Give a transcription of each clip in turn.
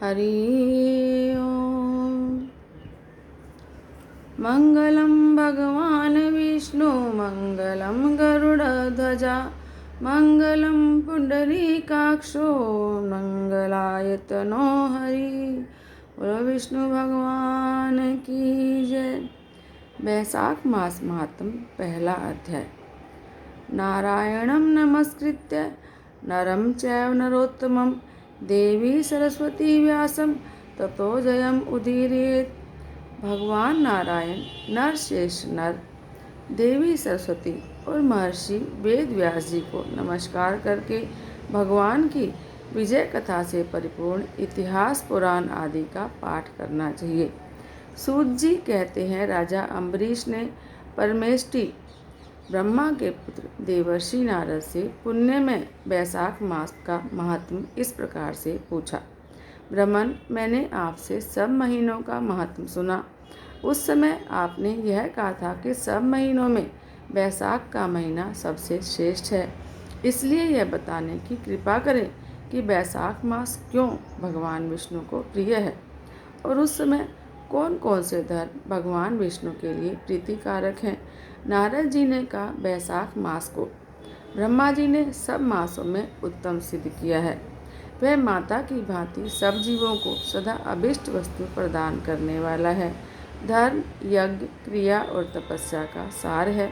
हरि ओम। मंगलम भगवान विष्णु मंगलम गरुड़ध्वजा मंगलम पुंडरीकाक्षो मंगलायतनो हरि। बोलो विष्णु भगवान की जय। वैशाख मास महात्म पहला अध्याय। नारायणं नमस्कृत्य नरं चैव नरोत्तमं देवी सरस्वती व्यासं ततो जयम् उदीरयेत्। भगवान नारायण, नर श्रेष्ठ नर, देवी सरस्वती और महर्षि वेद व्यास जी को नमस्कार करके भगवान की विजय कथा से परिपूर्ण इतिहास पुराण आदि का पाठ करना चाहिए। सूत जी कहते हैं, राजा अम्बरीश ने परमेष्टि ब्रह्मा के पुत्र देवर्षि नारद से पुण्य में वैशाख मास का महात्म इस प्रकार से पूछा। ब्रह्मन, मैंने आपसे सब महीनों का महात्म सुना। उस समय आपने यह कहा था कि सब महीनों में वैशाख का महीना सबसे श्रेष्ठ है। इसलिए यह बताने की कृपा करें कि वैशाख मास क्यों भगवान विष्णु को प्रिय है और उस समय कौन कौन से धर्म भगवान विष्णु के लिए प्रीतिकारक हैं। नारद जी ने कहा, वैशाख मास को ब्रह्मा जी ने सब मासों में उत्तम सिद्ध किया है। वह माता की भांति सब जीवों को सदा अभिष्ट वस्तु प्रदान करने वाला है। धर्म, यज्ञ, क्रिया और तपस्या का सार है।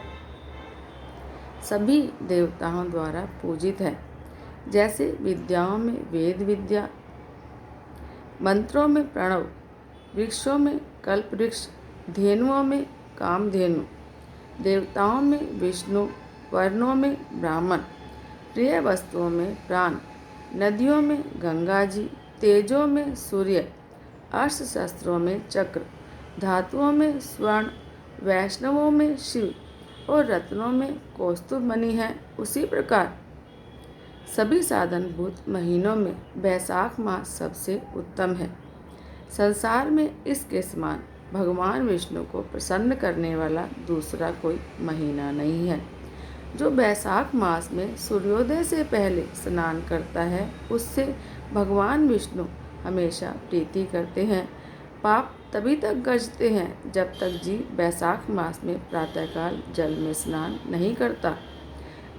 सभी देवताओं द्वारा पूजित है। जैसे विद्याओं में वेद विद्या, मंत्रों में प्रणव, वृक्षों में कल्प वृक्ष, धेनुओं में कामधेनु, देवताओं में विष्णु, वर्णों में ब्राह्मण, प्रिय वस्तुओं में प्राण, नदियों में गंगा जी, तेजों में सूर्य, अस्त्र शस्त्रों में चक्र, धातुओं में स्वर्ण, वैष्णवों में शिव और रत्नों में कौस्तुभ मणि है। उसी प्रकार सभी साधनभूत महीनों में वैशाख मास सबसे उत्तम है। संसार में इसके समान भगवान विष्णु को प्रसन्न करने वाला दूसरा कोई महीना नहीं है। जो वैशाख मास में सूर्योदय से पहले स्नान करता है उससे भगवान विष्णु हमेशा प्रीति करते हैं। पाप तभी तक गजते हैं जब तक जीव वैशाख मास में प्रातःकाल जल में स्नान नहीं करता।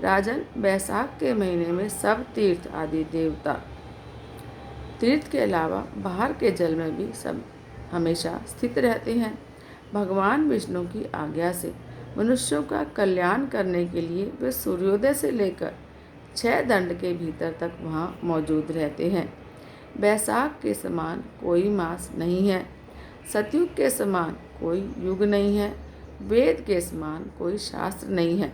राजन, वैशाख के महीने में सब तीर्थ आदि देवता तीर्थ के अलावा बाहर के जल में भी सब हमेशा स्थित रहते हैं। भगवान विष्णु की आज्ञा से मनुष्यों का कल्याण करने के लिए वे सूर्योदय से लेकर 6 दंड के भीतर तक वहाँ मौजूद रहते हैं। वैशाख के समान कोई मास नहीं है, सतयुग के समान कोई युग नहीं है, वेद के समान कोई शास्त्र नहीं है,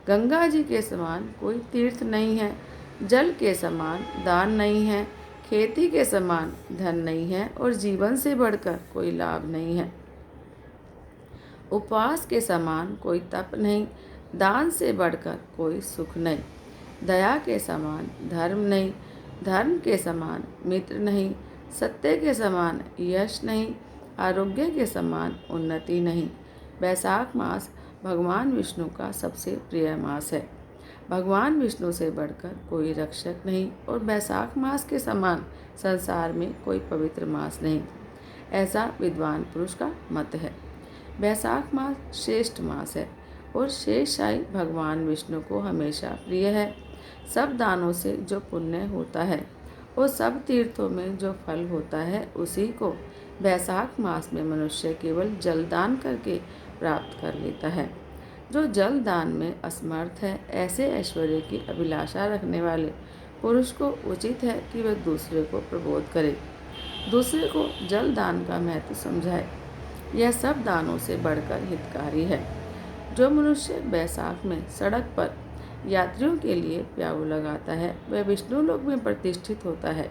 गंगा जी के समान कोई तीर्थ नहीं है, जल के समान दान नहीं है, खेती के समान धन नहीं है और जीवन से बढ़कर कोई लाभ नहीं है। उपवास के समान कोई तप नहीं, दान से बढ़कर कोई सुख नहीं, दया के समान धर्म नहीं, धर्म के समान मित्र नहीं, सत्य के समान यश नहीं, आरोग्य के समान उन्नति नहीं। वैशाख मास भगवान विष्णु का सबसे प्रिय मास है। भगवान विष्णु से बढ़कर कोई रक्षक नहीं और वैशाख मास के समान संसार में कोई पवित्र मास नहीं, ऐसा विद्वान पुरुष का मत है। वैशाख मास श्रेष्ठ मास है और शेषशाही भगवान विष्णु को हमेशा प्रिय है। सब दानों से जो पुण्य होता है और सब तीर्थों में जो फल होता है उसी को वैशाख मास में मनुष्य केवल जलदान करके प्राप्त कर लेता है। जो जल दान में असमर्थ है, ऐसे ऐश्वर्य की अभिलाषा रखने वाले पुरुष को उचित है कि वह दूसरे को प्रबोध करे, दूसरे को जल दान का महत्व समझाए। यह सब दानों से बढ़कर हितकारी है। जो मनुष्य वैशाख में सड़क पर यात्रियों के लिए प्याऊ लगाता है वह विष्णु लोक में प्रतिष्ठित होता है।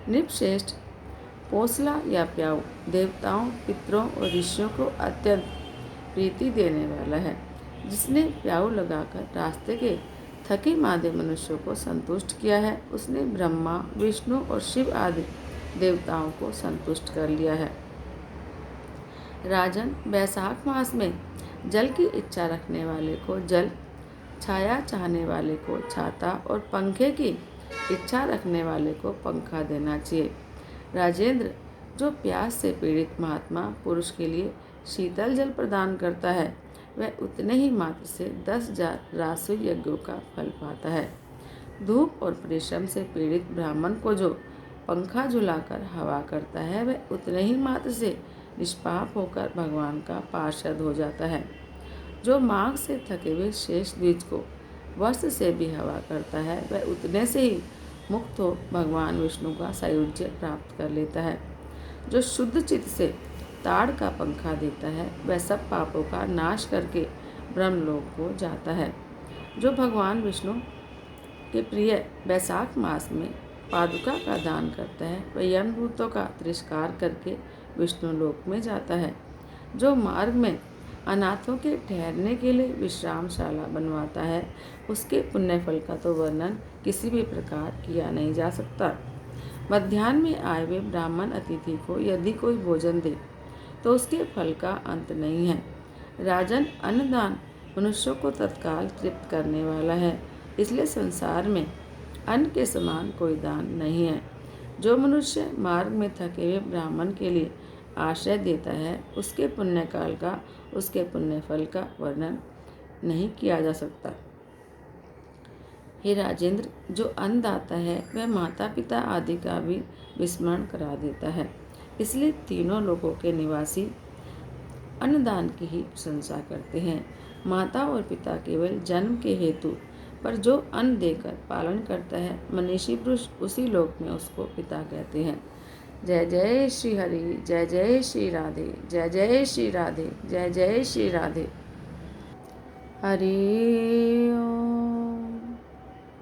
नृपश्रेष्ठ पोसला या प्याऊ देवताओं, पितरों और ऋषियों को अत्यंत प्रीति देने वाला है। जिसने प्याऊ लगाकर रास्ते के थके मादे मनुष्यों को संतुष्ट किया है उसने ब्रह्मा, विष्णु और शिव आदि देवताओं को संतुष्ट कर लिया है। राजन, वैशाख मास में जल की इच्छा रखने वाले को जल, छाया चाहने वाले को छाता और पंखे की इच्छा रखने वाले को पंखा देना चाहिए। राजेंद्र, जो प्यास से पीड़ित महात्मा पुरुष के लिए शीतल जल प्रदान करता है, वह उतने ही मात्र से 10,000 राजसूय यज्ञों का फल पाता है। धूप और परिश्रम से पीड़ित ब्राह्मण को जो पंखा झुलाकर हवा करता है, वह उतने ही मात्र से निष्पाप होकर भगवान का पार्षद हो जाता है। जो मार्ग से थके हुए शेष द्विज को वस्त्र से भी हवा करता है, वह उतने से ही मुक्त हो भगवान विष्णु का सायुज्य प्राप्त कर लेता है। जो शुद्ध चित्त से ताड़ का पंखा देता है, वह सब पापों का नाश करके ब्रह्मलोक को जाता है। जो भगवान विष्णु के प्रिय बैसाख मास में पादुका का दान करता है, वह यमभूतों का तिरस्कार करके विष्णु लोक में जाता है। जो मार्ग में अनाथों के ठहरने के लिए विश्रामशाला बनवाता है, उसके पुण्य फल का तो वर्णन किसी भी प्रकार किया नहीं जा सकता। मध्याह्न में आए हुए ब्राह्मण अतिथि को यदि कोई भोजन दे तो उसके फल का अंत नहीं है। राजन, अन्नदान मनुष्यों को तत्काल तृप्त करने वाला है, इसलिए संसार में अन्न के समान कोई दान नहीं है। जो मनुष्य मार्ग में थके हुए ब्राह्मण के लिए आश्रय देता है, उसके पुण्य काल का, उसके पुण्य फल का वर्णन नहीं किया जा सकता। हे राजेंद्र, जो अन्नदाता है वह माता पिता आदि का भी विस्मरण करा देता है, इसलिए तीनों लोकों के निवासी अन्नदान की ही प्रशंसा करते हैं। माता और पिता केवल जन्म के हेतु, पर जो अन्न देकर पालन करता है, मनीषी पुरुष उसी लोक में उसको पिता कहते हैं। जय जय श्री हरि, जय जय श्री राधे, जय जय श्री राधे, जय जय श्री राधे। हरि ओम।